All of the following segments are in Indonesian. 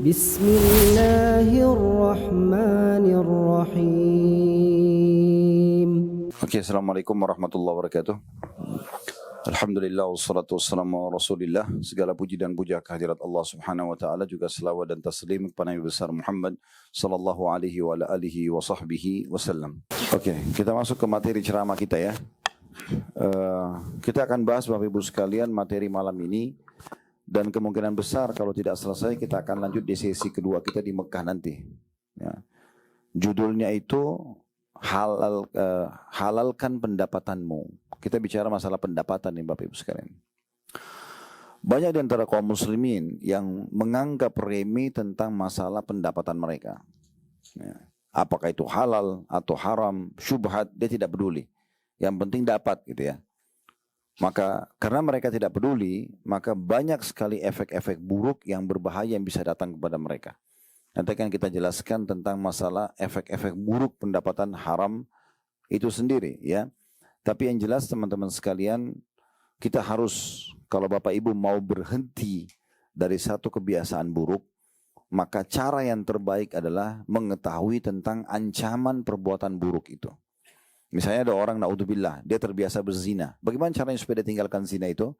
Bismillahirrahmanirrahim. Oke, Assalamualaikum warahmatullahi wabarakatuh. Alhamdulillah wassalatu wassalamu ala Rasulillah. Segala puji dan puja kehadirat Allah Subhanahu wa taala, juga selawat dan taslim kepada Nabi besar Muhammad sallallahu alaihi wa ala alihi wa sahbihi wasallam. Oke, kita masuk ke materi ceramah kita ya. Kita akan bahas Bapak Ibu sekalian materi malam ini, dan kemungkinan besar kalau tidak selesai kita akan lanjut di sesi kedua kita di Mekah nanti. Ya. Judulnya itu halalkan pendapatanmu. Kita bicara masalah pendapatan nih Bapak Ibu sekalian. Banyak di antara kaum muslimin yang menganggap remeh tentang masalah pendapatan mereka. Ya. Apakah itu halal atau haram, syubhat, dia tidak peduli. Yang penting dapat gitu ya. Maka karena mereka tidak peduli, maka banyak sekali efek-efek buruk yang berbahaya yang bisa datang kepada mereka. Nanti akan kita jelaskan tentang masalah efek-efek buruk pendapatan haram itu sendiri ya. Tapi yang jelas teman-teman sekalian, kita harus, kalau Bapak Ibu mau berhenti dari satu kebiasaan buruk, maka cara yang terbaik adalah mengetahui tentang ancaman perbuatan buruk itu. Misalnya ada orang, naudzubillah, dia terbiasa berzina. Bagaimana caranya supaya dia tinggalkan zina itu?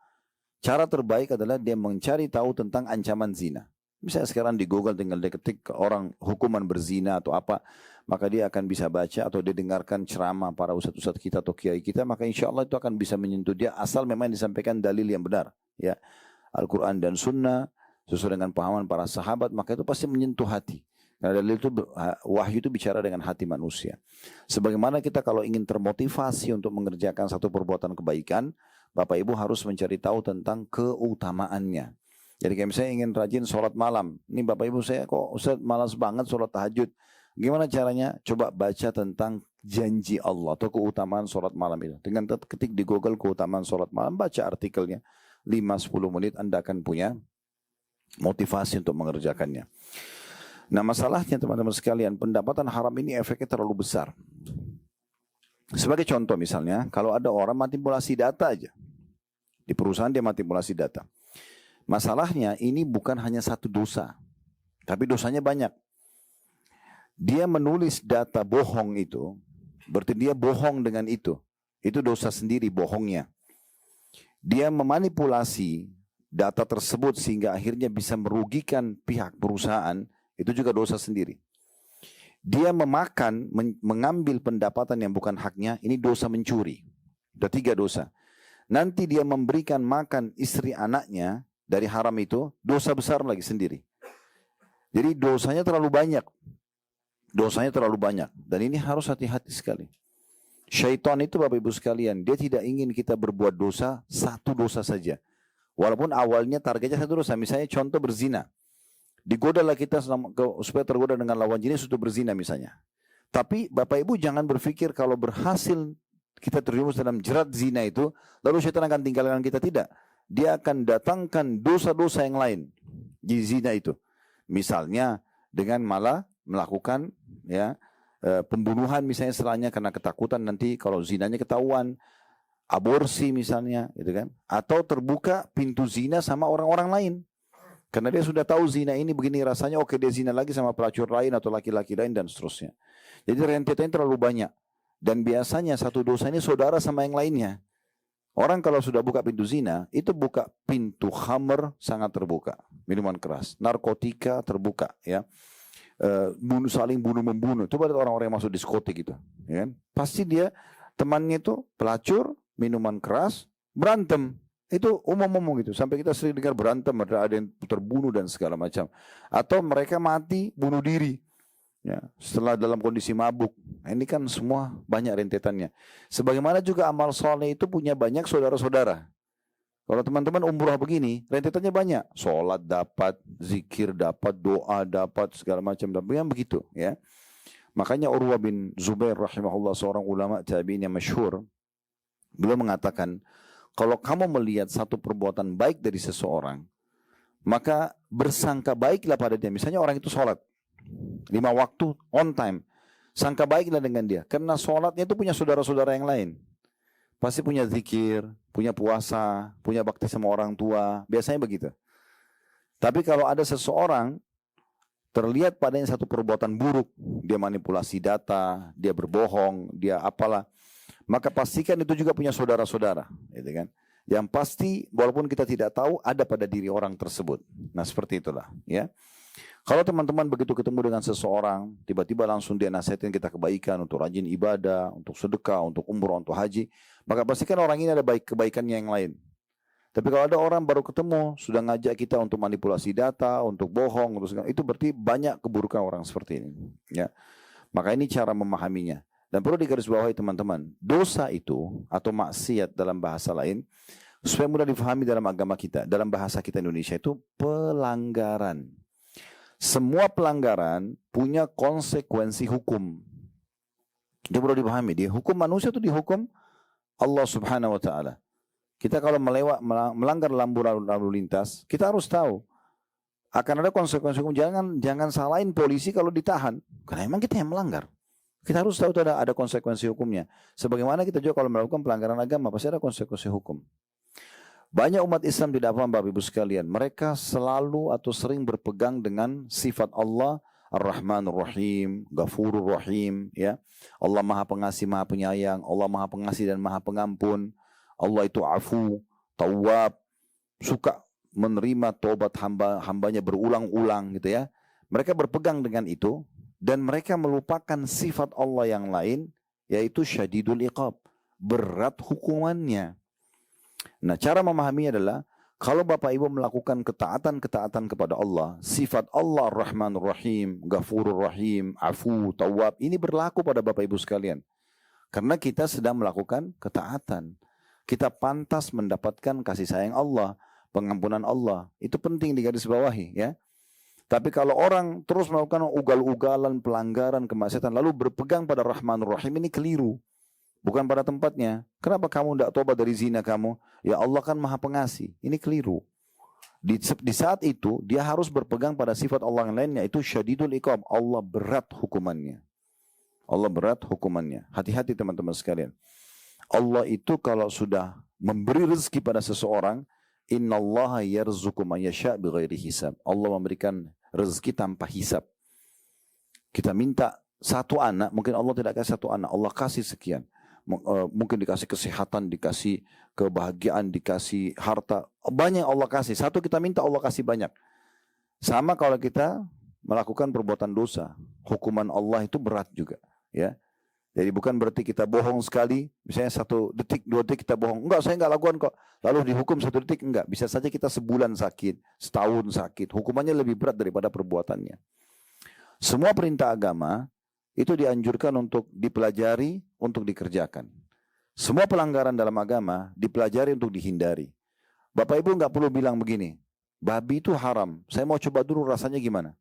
Cara terbaik adalah dia mencari tahu tentang ancaman zina. Misalnya sekarang di Google tinggal dia ketik orang hukuman berzina atau apa, maka dia akan bisa baca atau dia dengarkan ceramah para ustadz-ustadz kita atau kiai kita, maka insya Allah itu akan bisa menyentuh dia asal memang disampaikan dalil yang benar. Ya, Al-Quran dan Sunnah sesuai dengan pahaman para sahabat, maka itu pasti menyentuh hati. Karena dalil itu, wahyu itu bicara dengan hati manusia. Sebagaimana kita kalau ingin termotivasi untuk mengerjakan satu perbuatan kebaikan, Bapak Ibu harus mencari tahu tentang keutamaannya. Jadi kayak misalnya ingin rajin sholat malam. Ini Bapak Ibu, saya kok Ustaz malas banget sholat tahajud. Gimana caranya? Coba baca tentang janji Allah atau keutamaan sholat malam itu. Dengan ketik di Google keutamaan sholat malam, baca artikelnya. 5-10 menit Anda akan punya motivasi untuk mengerjakannya. Nah masalahnya teman-teman sekalian, pendapatan haram ini efeknya terlalu besar. Sebagai contoh misalnya, kalau ada orang manipulasi data aja. Di perusahaan dia manipulasi data. Masalahnya ini bukan hanya satu dosa, tapi dosanya banyak. Dia menulis data bohong itu, berarti dia bohong dengan itu. Itu dosa sendiri bohongnya. Dia memanipulasi data tersebut sehingga akhirnya bisa merugikan pihak perusahaan, itu juga dosa sendiri. Dia mengambil pendapatan yang bukan haknya, ini dosa mencuri. Ada 3 dosa. Nanti dia memberikan makan istri anaknya dari haram itu, dosa besar lagi sendiri. Jadi dosanya terlalu banyak. Dosanya terlalu banyak. Dan ini harus hati-hati sekali. Syaitan itu Bapak Ibu sekalian, dia tidak ingin kita berbuat dosa, satu dosa saja. Walaupun awalnya targetnya satu dosa. Misalnya contoh berzina. Digodalah kita supaya tergoda dengan lawan jenis untuk berzina misalnya. Tapi Bapak Ibu jangan berpikir kalau berhasil kita terjerumus dalam jerat zina itu, lalu syaitan akan tinggalkan kita. Tidak. Dia akan datangkan dosa-dosa yang lain di zina itu. Misalnya dengan malah melakukan ya pembunuhan misalnya setelahnya karena ketakutan nanti kalau zinanya ketahuan, aborsi misalnya, gitu kan? Atau terbuka pintu zina sama orang-orang lain. Karena dia sudah tahu zina ini begini rasanya, oke dia zina lagi sama pelacur lain atau laki-laki lain dan seterusnya. Jadi rentetannya terlalu banyak. Dan biasanya satu dosa ini saudara sama yang lainnya. Orang kalau sudah buka pintu zina, itu buka pintu khamr sangat terbuka. Minuman keras, narkotika terbuka. Ya, saling bunuh-membunuh. Coba lihat orang-orang yang masuk diskotik gitu. Ya kan? Pasti dia temannya itu pelacur, minuman keras, berantem. Itu umum-umum gitu. Sampai kita sering dengar berantem, ada yang terbunuh dan segala macam. Atau mereka mati, bunuh diri. Ya, setelah dalam kondisi mabuk. Nah, ini kan semua banyak rentetannya. Sebagaimana juga amal soleh itu punya banyak saudara-saudara. Kalau teman-teman umrah begini, rentetannya banyak. Sholat dapat, zikir dapat, doa dapat, segala macam dapat. Yang begitu. Ya. Makanya Urwah bin Zubair rahimahullah, seorang ulama tabi'in yang masyhur, beliau mengatakan, kalau kamu melihat satu perbuatan baik dari seseorang, maka bersangka baiklah pada dia. Misalnya orang itu sholat 5 waktu on time, sangka baiklah dengan dia. Karena sholatnya itu punya saudara-saudara yang lain. Pasti punya zikir, punya puasa, punya bakti sama orang tua. Biasanya begitu. Tapi kalau ada seseorang terlihat padanya satu perbuatan buruk, dia manipulasi data, dia berbohong, dia apalah, maka pastikan itu juga punya saudara-saudara, gitu kan? Yang pasti walaupun kita tidak tahu ada pada diri orang tersebut. Nah seperti itulah, ya. Kalau teman-teman begitu ketemu dengan seseorang, tiba-tiba langsung dia nasihatin kita kebaikan untuk rajin ibadah, untuk sedekah, untuk umroh, untuk haji, maka pastikan orang ini ada kebaikannya yang lain. Tapi kalau ada orang baru ketemu, sudah ngajak kita untuk manipulasi data, untuk bohong, itu berarti banyak keburukan orang seperti ini. Ya. Maka ini cara memahaminya. Dan perlu digarisbawahi teman-teman, dosa itu atau maksiat dalam bahasa lain, supaya mudah difahami dalam agama kita, dalam bahasa kita Indonesia itu pelanggaran. Semua pelanggaran punya konsekuensi hukum. Itu perlu dipahami. Di hukum manusia itu dihukum Allah Subhanahu wa taala. Kita kalau melanggar lalu lintas, kita harus tahu akan ada konsekuensi hukum. Jangan salahin polisi kalau ditahan. Karena memang kita yang melanggar. Kita harus tahu ada konsekuensi hukumnya. Sebagaimana kita juga kalau melakukan pelanggaran agama pasti ada konsekuensi hukum. Banyak umat Islam tidak paham Bapak Ibu sekalian. Mereka selalu atau sering berpegang dengan sifat Allah Ar-Rahmanur Rahim, Ghafurur Rahim, ya. Allah Maha Pengasih, Maha Penyayang, Allah Maha Pengasih dan Maha Pengampun. Allah itu Afu, Tawwab, suka menerima taubat hambanya berulang-ulang gitu ya. Mereka berpegang dengan itu dan mereka melupakan sifat Allah yang lain yaitu Syadidul Iqab, berat hukumannya. Nah, cara memahaminya adalah kalau Bapak Ibu melakukan ketaatan-ketaatan kepada Allah, sifat Allah Ar-Rahmanur Rahim, Ghafurur Rahim, Afu, Tawwab, ini berlaku pada Bapak Ibu sekalian. Karena kita sedang melakukan ketaatan. Kita pantas mendapatkan kasih sayang Allah, pengampunan Allah. Itu penting digarisbawahi, ya. Tapi kalau orang terus melakukan ugal-ugalan, pelanggaran, kemaksiatan, lalu berpegang pada Rahmanur Rahim, ini keliru. Bukan pada tempatnya. Kenapa kamu tidak tobat dari zina kamu? Ya Allah kan Maha Pengasih. Ini keliru. Di saat itu, dia harus berpegang pada sifat Allah yang lainnya. Itu Syadidul Iqab. Allah berat hukumannya. Allah berat hukumannya. Hati-hati teman-teman sekalian. Allah itu kalau sudah memberi rezeki pada seseorang, innallaha yarzuqu man yasha' bighairi hisab. Allah memberikan rezeki tanpa hisab. Kita minta satu anak, mungkin Allah tidak kasih satu anak, Allah kasih sekian. Mungkin dikasih kesehatan, dikasih kebahagiaan, dikasih harta. Banyak Allah kasih. Satu kita minta Allah kasih banyak. Sama kalau kita melakukan perbuatan dosa. Hukuman Allah itu berat juga. Ya. Jadi bukan berarti kita bohong sekali. Misalnya 1 detik, 2 detik kita bohong. Enggak, saya enggak lakukan kok. Lalu dihukum 1 detik. Enggak. Bisa saja kita sebulan sakit, setahun sakit. Hukumannya lebih berat daripada perbuatannya. Semua perintah agama itu dianjurkan untuk dipelajari, untuk dikerjakan. Semua pelanggaran dalam agama dipelajari untuk dihindari. Bapak Ibu nggak perlu bilang begini, babi itu haram, saya mau coba dulu rasanya gimana.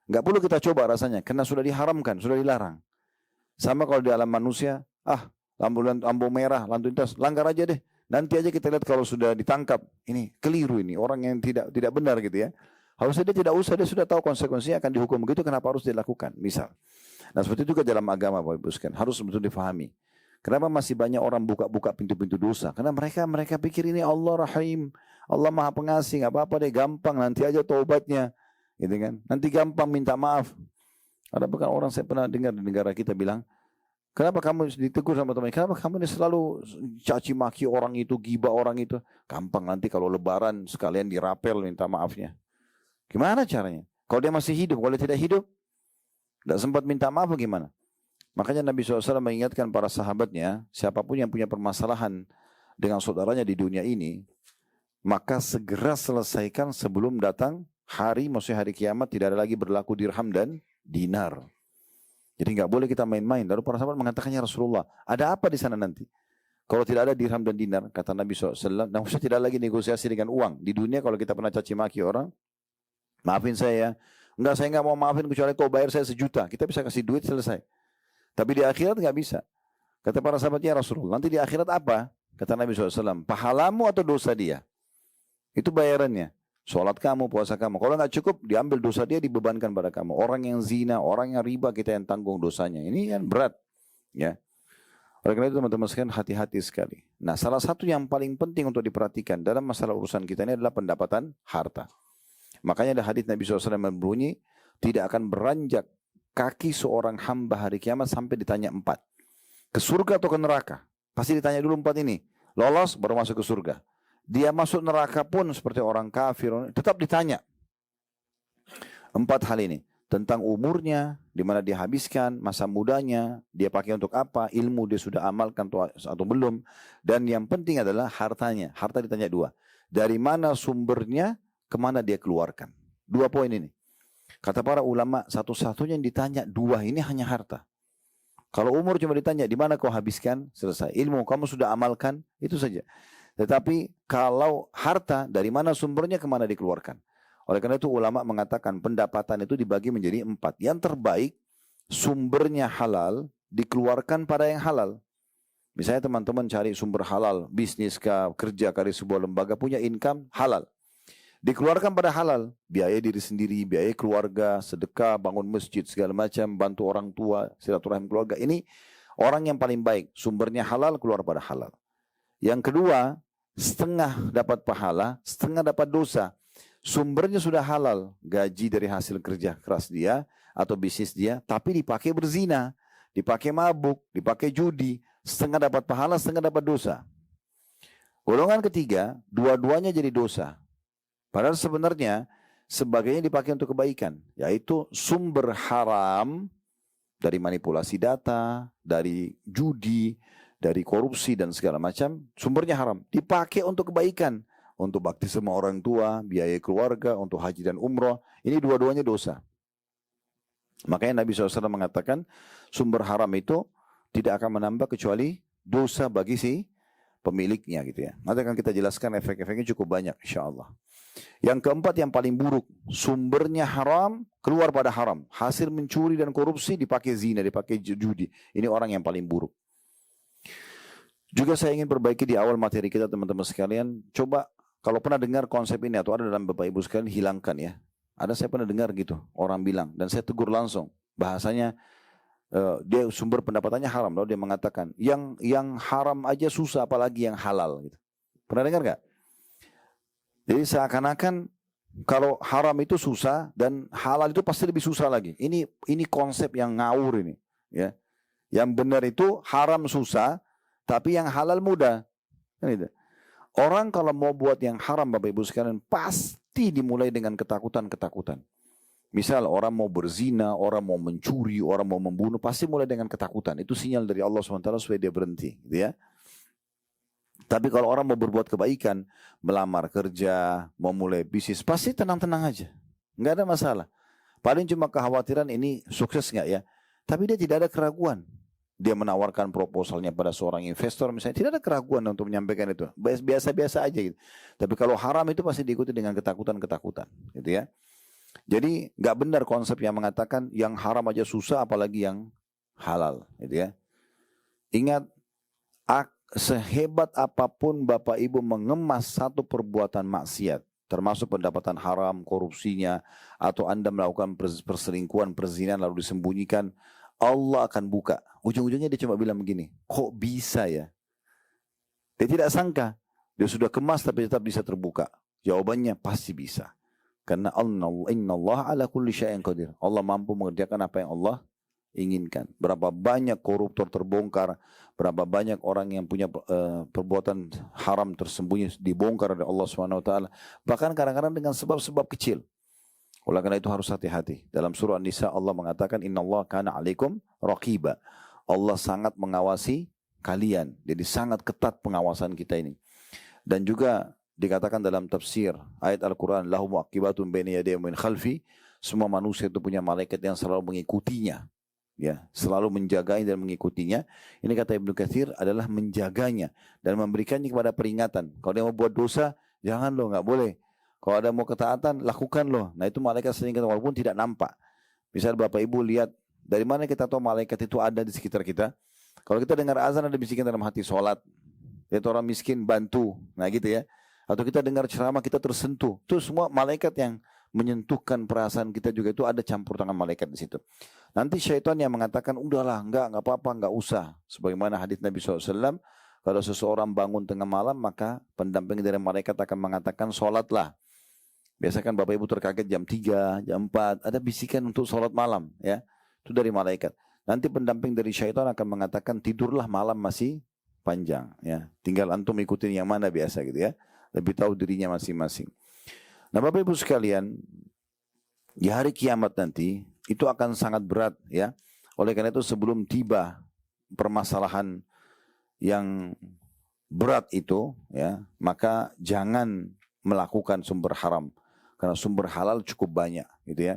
Nggak perlu kita coba rasanya, karena sudah diharamkan, sudah dilarang. Sama kalau di alam manusia, lampu merah, lampu lintas, langgar aja deh. Nanti aja kita lihat kalau sudah ditangkap, ini keliru ini, orang yang tidak benar gitu ya. Harusnya dia tidak usah, dia sudah tahu konsekuensinya akan dihukum begitu, kenapa harus dilakukan, misal. Nah seperti itu juga dalam agama Bapak Ibu sekalian, harus betul difahami. Kenapa masih banyak orang buka-buka pintu-pintu dosa? Karena mereka pikir ini Allah Rahim, Allah Maha Pengasih, nggak apa-apa deh, gampang, nanti aja taubatnya, gitu kan? Nanti gampang minta maaf. Ada bukan orang saya pernah dengar di negara kita bilang, kenapa kamu ditegur sama teman? Kenapa kamu ini selalu caci maki orang itu, gibah orang itu? Gampang nanti kalau Lebaran sekalian dirapel minta maafnya. Gimana caranya? Kalau dia masih hidup, kalau dia tidak hidup, tidak sempat minta maaf bagaimana? Makanya Nabi SAW mengingatkan para sahabatnya, siapapun yang punya permasalahan dengan saudaranya di dunia ini, maka segera selesaikan sebelum datang maksudnya hari kiamat, tidak ada lagi berlaku dirham dan dinar. Jadi nggak boleh kita main-main. Lalu para sahabat mengatakannya Rasulullah, ada apa di sana nanti? Kalau tidak ada dirham dan dinar, kata Nabi SAW, nah maksudnya tidak lagi negosiasi dengan uang. Di dunia kalau kita pernah caci maki orang, maafin saya ya. Enggak, saya enggak mau maafin kecuali kau bayar saya 1 juta. Kita bisa kasih duit, selesai. Tapi di akhirat enggak bisa. Kata para sahabatnya Rasulullah, nanti di akhirat apa? Kata Nabi SAW, pahalamu atau dosa dia? Itu bayarannya. Sholat kamu, puasa kamu. Kalau enggak cukup, diambil dosa dia, dibebankan pada kamu. Orang yang zina, orang yang riba, kita yang tanggung dosanya. Ini kan berat. Ya. Oleh karena itu teman-teman sekalian, hati-hati sekali. Nah, salah satu yang paling penting untuk diperhatikan dalam masalah urusan kita ini adalah pendapatan harta. Makanya ada hadits Nabi SAW yang berbunyi, tidak akan beranjak kaki seorang hamba hari kiamat sampai ditanya 4. Ke surga atau ke neraka? Pasti ditanya dulu 4 ini. Lolos baru masuk ke surga. Dia masuk neraka pun seperti orang kafir, tetap ditanya 4 hal ini. Tentang umurnya, di mana dia habiskan masa mudanya, dia pakai untuk apa, ilmu dia sudah amalkan atau belum. Dan yang penting adalah hartanya. Harta ditanya 2. Dari mana sumbernya, kemana dia keluarkan. 2 poin ini. Kata para ulama, satu-satunya yang ditanya 2 ini hanya harta. Kalau umur cuma ditanya, di mana kau habiskan, selesai. Ilmu kamu sudah amalkan, itu saja. Tetapi kalau harta, dari mana sumbernya, kemana dikeluarkan. Oleh karena itu ulama mengatakan pendapatan itu dibagi menjadi 4. Yang terbaik, sumbernya halal, dikeluarkan pada yang halal. Misalnya teman-teman cari sumber halal, bisnis kerja di sebuah lembaga, punya income halal. Dikeluarkan pada halal, biaya diri sendiri, biaya keluarga, sedekah, bangun masjid, segala macam, bantu orang tua, silaturahim keluarga. Ini orang yang paling baik, sumbernya halal, keluar pada halal. Yang kedua, setengah dapat pahala, setengah dapat dosa. Sumbernya sudah halal, gaji dari hasil kerja keras dia atau bisnis dia, tapi dipakai berzina, dipakai mabuk, dipakai judi, setengah dapat pahala, setengah dapat dosa. Golongan ketiga, dua-duanya jadi dosa. Padahal sebenarnya sebagainya dipakai untuk kebaikan, yaitu sumber haram dari manipulasi data, dari judi, dari korupsi dan segala macam, sumbernya haram, dipakai untuk kebaikan. Untuk bakti sama orang tua, biaya keluarga, untuk haji dan umroh. Ini dua-duanya dosa. Makanya Nabi SAW mengatakan sumber haram itu tidak akan menambah kecuali dosa bagi si pemiliknya gitu ya. Nanti akan kita jelaskan efek-efeknya cukup banyak insya Allah. Yang keempat yang paling buruk, sumbernya haram, keluar pada haram. Hasil mencuri dan korupsi dipakai zina, dipakai judi. Ini orang yang paling buruk. Juga saya ingin perbaiki di awal materi kita teman-teman sekalian. Coba kalau pernah dengar konsep ini atau ada dalam Bapak Ibu sekalian, hilangkan ya. Ada saya pernah dengar gitu, orang bilang. Dan saya tegur langsung. Bahasanya, dia sumber pendapatannya haram. Lalu dia mengatakan, yang haram aja susah apalagi yang halal. Gitu. Pernah dengar gak? Jadi seakan-akan kalau haram itu susah dan halal itu pasti lebih susah lagi. Ini konsep yang ngawur ini. Ya. Yang benar itu haram susah, tapi yang halal mudah. Kan itu. Orang kalau mau buat yang haram Bapak Ibu sekalian pasti dimulai dengan ketakutan-ketakutan. Misal orang mau berzina, orang mau mencuri, orang mau membunuh, pasti mulai dengan ketakutan. Itu sinyal dari Allah SWT supaya dia berhenti. Gitu ya. Tapi kalau orang mau berbuat kebaikan, melamar kerja, mau mulai bisnis, pasti tenang-tenang aja. Nggak ada masalah. Paling cuma kekhawatiran ini sukses nggak ya. Tapi dia tidak ada keraguan. Dia menawarkan proposalnya pada seorang investor misalnya, tidak ada keraguan untuk menyampaikan itu. Biasa-biasa aja gitu. Tapi kalau haram itu pasti diikuti dengan ketakutan-ketakutan. Gitu ya. Jadi nggak benar konsep yang mengatakan yang haram aja susah apalagi yang halal. Gitu ya. Ingat, sehebat apapun Bapak Ibu mengemas satu perbuatan maksiat, termasuk pendapatan haram, korupsinya, atau Anda melakukan perselingkuhan, perzinahan lalu disembunyikan, Allah akan buka. Ujung-ujungnya dia cuma bilang begini, kok bisa ya? Dia tidak sangka, dia sudah kemas tapi tetap bisa terbuka. Jawabannya pasti bisa. Karena Allah ala kulli syai'in qadir. Allah mampu mengerjakan apa yang Allah inginkan. Berapa banyak koruptor terbongkar, berapa banyak orang yang punya perbuatan haram tersembunyi dibongkar oleh Allah SWT. Bahkan kadang-kadang dengan sebab-sebab kecil. Oleh karena itu harus hati-hati. Dalam surah An-Nisa Allah mengatakan innallaha kana 'alaikum raqiba. Allah sangat mengawasi kalian. Jadi sangat ketat pengawasan kita ini. Dan juga dikatakan dalam tafsir ayat Al-Quran, lahum mu'aqibatun baina yadayhi wa min khalfi. Semua manusia itu punya malaikat yang selalu mengikutinya. Ya, selalu menjaganya dan mengikutinya. Ini kata Ibnu Katsir adalah menjaganya dan memberikannya kepada peringatan. Kalau dia mau buat dosa, jangan loh, nggak boleh. Kalau ada mau ketaatan, lakukan loh. Nah itu malaikat sering walaupun tidak nampak. Misal Bapak Ibu lihat, dari mana kita tahu malaikat itu ada di sekitar kita? Kalau kita dengar azan ada bisikan dalam hati, sholat. Lihat orang miskin, bantu. Nah gitu ya. Atau kita dengar ceramah, kita tersentuh. Itu semua malaikat yang menyentuhkan perasaan kita juga, itu ada campur tangan malaikat di situ. Nanti syaitan yang mengatakan, udahlah, enggak apa-apa, enggak usah. Sebagaimana hadis Nabi SAW, kalau seseorang bangun tengah malam, maka pendamping dari malaikat akan mengatakan, sholatlah. Biasa kan Bapak Ibu terkaget jam 3, jam 4, ada bisikan untuk sholat malam, ya. Itu dari malaikat. Nanti pendamping dari syaitan akan mengatakan tidurlah malam masih panjang, ya. Tinggal antum ikutin yang mana biasa gitu ya. Lebih tahu dirinya masing-masing. Nah, Bapak Ibu sekalian, di hari kiamat nanti itu akan sangat berat, ya. Oleh karena itu sebelum tiba permasalahan yang berat itu, ya, maka jangan melakukan sumber haram. Karena sumber halal cukup banyak, gitu ya.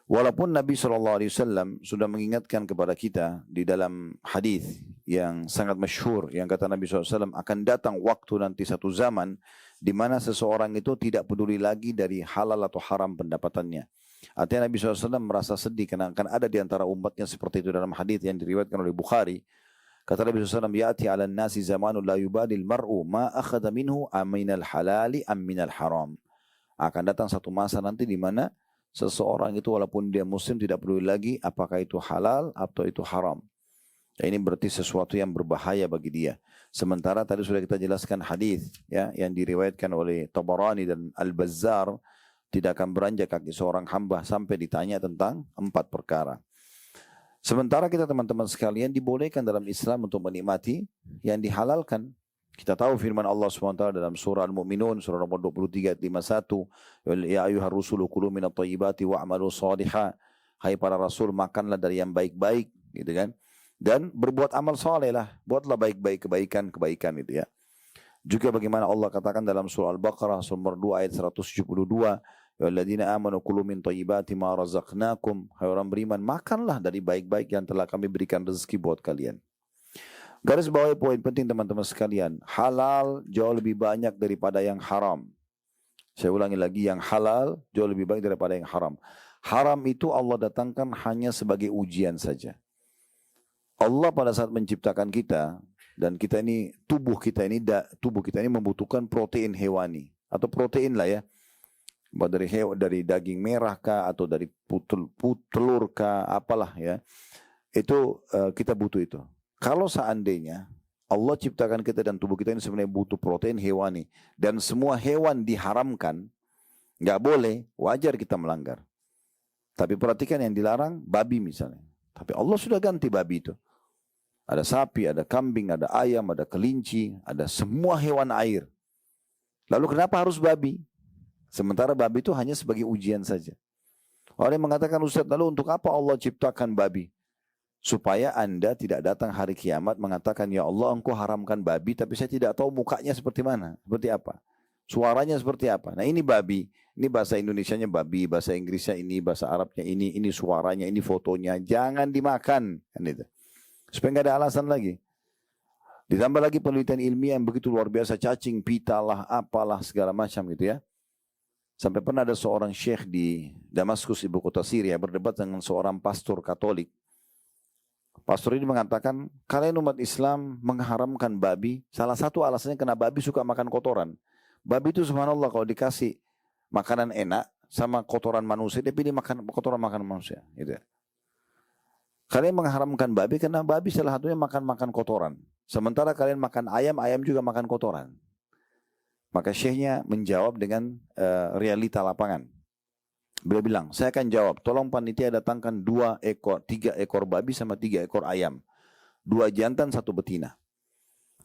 Walaupun Nabi SAW sudah mengingatkan kepada kita di dalam hadis yang sangat masyhur, yang kata Nabi SAW, akan datang waktu nanti satu zaman di mana seseorang itu tidak peduli lagi dari halal atau haram pendapatannya. Artinya Nabi SAW merasa sedih karena akan ada di antara umatnya seperti itu dalam hadis yang diriwayatkan oleh Bukhari. Kata Nabi SAW, ya'ti 'alan nasi zamanun la yubadil mar'u ma akhadha minhu aminal halali am minal haram. Akan datang satu masa nanti di mana seseorang itu walaupun dia muslim tidak peduli lagi apakah itu halal atau itu haram. Ya, ini berarti sesuatu yang berbahaya bagi dia. Sementara tadi sudah kita jelaskan hadis, ya, yang diriwayatkan oleh Tabarani dan Al-Bazzar, tidak akan beranjak kaki seorang hamba sampai ditanya tentang 4 perkara. Sementara kita teman-teman sekalian dibolehkan dalam Islam untuk menikmati yang dihalalkan. Kita tahu firman Allah SWT dalam surah Al-Mu'minun, surah nomor 23 ayat 51. Ya ayuhar rusulu kulu minat tayyibati wa'amalu salihah. Hai para rasul, makanlah dari yang baik-baik, gitu kan. Dan berbuat amal saleh lah, buatlah baik-baik, kebaikan gitu ya. Juga bagaimana Allah katakan dalam surah Al-Baqarah, surah nomor 2 ayat 172. Ya alladzina amanu kulu min tayyibati ma razaqnakum. Hai orang beriman, makanlah dari baik-baik yang telah kami berikan rezeki buat kalian. Garis bawahi poin penting teman-teman sekalian. Halal jauh lebih banyak daripada yang haram. Saya ulangi lagi, yang halal jauh lebih baik daripada yang haram. Haram itu Allah datangkan hanya sebagai ujian saja. Allah pada saat menciptakan kita, dan kita ini, tubuh kita ini membutuhkan protein hewani. Atau protein lah ya. Dari daging merah kah, atau dari telur kah, apalah ya. Itu kita butuh itu. Kalau seandainya Allah ciptakan kita dan tubuh kita ini sebenarnya butuh protein hewani, dan semua hewan diharamkan, nggak boleh, wajar kita melanggar. Tapi perhatikan yang dilarang, babi misalnya. Tapi Allah sudah ganti babi itu. Ada sapi, ada kambing, ada ayam, ada kelinci, ada semua hewan air. Lalu kenapa harus babi? Sementara babi itu hanya sebagai ujian saja. Orang yang mengatakan, Ustaz, lalu untuk apa Allah ciptakan babi? Supaya Anda tidak datang hari kiamat mengatakan, ya Allah engkau haramkan babi, tapi saya tidak tahu mukanya seperti mana, seperti apa, suaranya seperti apa. Nah ini babi, ini bahasa Indonesianya babi, bahasa Inggrisnya ini, bahasa Arabnya ini suaranya, ini fotonya, jangan dimakan. Kan itu. Supaya nggak ada alasan lagi. Ditambah lagi penelitian ilmiah yang begitu luar biasa, cacing, pita lah, apalah, segala macam gitu ya. Sampai pernah ada seorang syekh di Damaskus, ibu kota Syria, berdebat dengan seorang pastor Katolik. Pastor ini mengatakan, kalian umat Islam mengharamkan babi, salah satu alasannya karena babi suka makan kotoran. Babi itu subhanallah kalau dikasih makanan enak sama kotoran manusia, dia pilih makan kotoran makanan manusia. Gitu. Kalian mengharamkan babi karena babi salah satunya makan kotoran. Sementara kalian makan ayam, ayam juga makan kotoran. Maka syekhnya menjawab dengan realita lapangan. Beliau bilang, saya akan jawab, tolong panitia datangkan 3 ekor babi sama 3 ekor ayam. 2 jantan, 1 betina.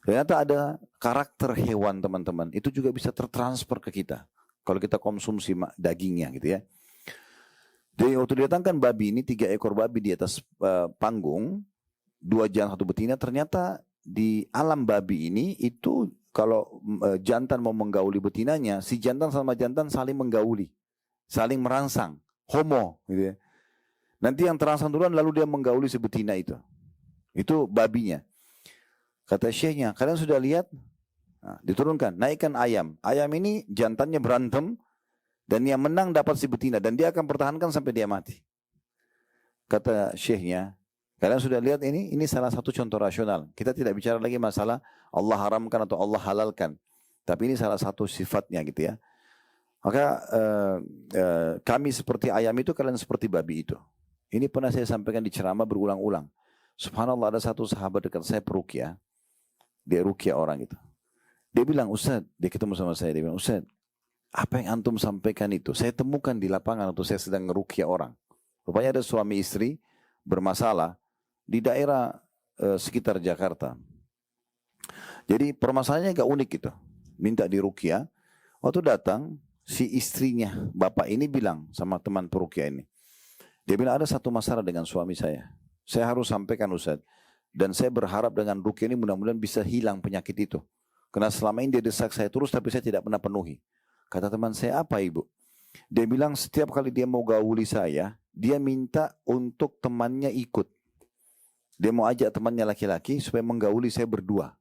Ternyata ada karakter hewan teman-teman, itu juga bisa tertransfer ke kita. Kalau kita konsumsi dagingnya gitu ya. Jadi waktu didatangkan babi ini, 3 ekor babi di atas panggung, 2 jantan, 1 betina, ternyata di alam babi ini itu kalau jantan mau menggauli betinanya, si jantan sama jantan saling menggauli. Saling merangsang, homo gitu ya. Nanti yang terangsang duluan lalu dia menggauli si betina itu. Itu babinya. Kata syekhnya, kalian sudah lihat? Nah, diturunkan, naikkan ayam. Ayam ini jantannya berantem dan yang menang dapat si betina dan dia akan pertahankan sampai dia mati. Kata syekhnya, kalian sudah lihat ini salah satu contoh rasional. Kita tidak bicara lagi masalah Allah haramkan atau Allah halalkan. Tapi ini salah satu sifatnya gitu ya. Maka kami seperti ayam itu, kalian seperti babi itu. Ini pernah saya sampaikan di ceramah berulang-ulang. Subhanallah, ada satu sahabat dekat saya peruqyah. Dia ruqyah orang itu. Dia bilang, Ustaz, dia ketemu sama saya, dia bilang, Ustaz, apa yang antum sampaikan itu saya temukan di lapangan waktu saya sedang ngeruqyah orang. Rupanya ada suami istri bermasalah di daerah sekitar Jakarta. Jadi permasalahannya agak unik gitu. Minta diruqyah. Waktu datang, si istrinya, bapak ini bilang sama teman peruqyah ini. Dia bilang ada satu masalah dengan suami saya. Saya harus sampaikan Ustaz. Dan saya berharap dengan ruqyah ini mudah-mudahan bisa hilang penyakit itu. Karena selama ini dia desak saya terus tapi saya tidak pernah penuhi. Kata teman saya, apa ibu? Dia bilang setiap kali dia mau gauli saya, dia minta untuk temannya ikut. Dia mau ajak temannya laki-laki supaya menggauli saya berdua.